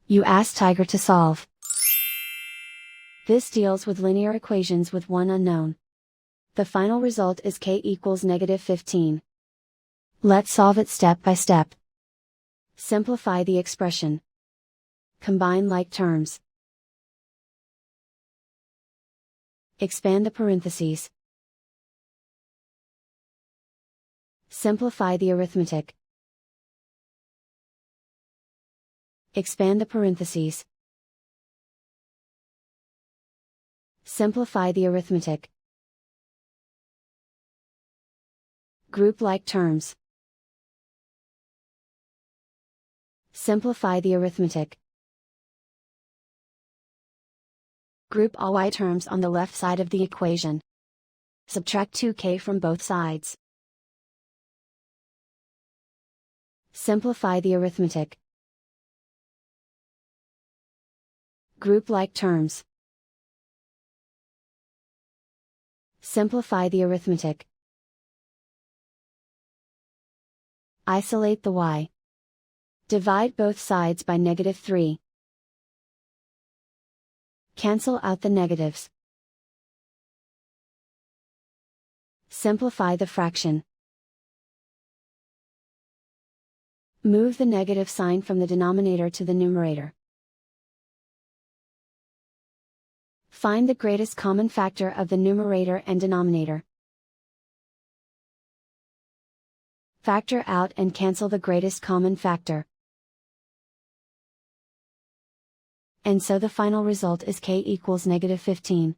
You ask Tiger to solve. This deals with linear equations with one unknown. The final result is k equals -15. Let's solve it step by step. Simplify the expression. Combine like terms. Expand the parentheses. Simplify the arithmetic. Expand the parentheses. Simplify the arithmetic. Group like terms. Simplify the arithmetic. Group all y terms on the left side of the equation. Subtract 2k from both sides. Simplify the arithmetic. Group like terms. Simplify the arithmetic. Isolate the y. Divide both sides by -3. Cancel out the negatives. Simplify the fraction. Move the negative sign from the denominator to the numerator. Find the greatest common factor of the numerator and denominator. Factor out and cancel the greatest common factor. And so the final result is k equals -15.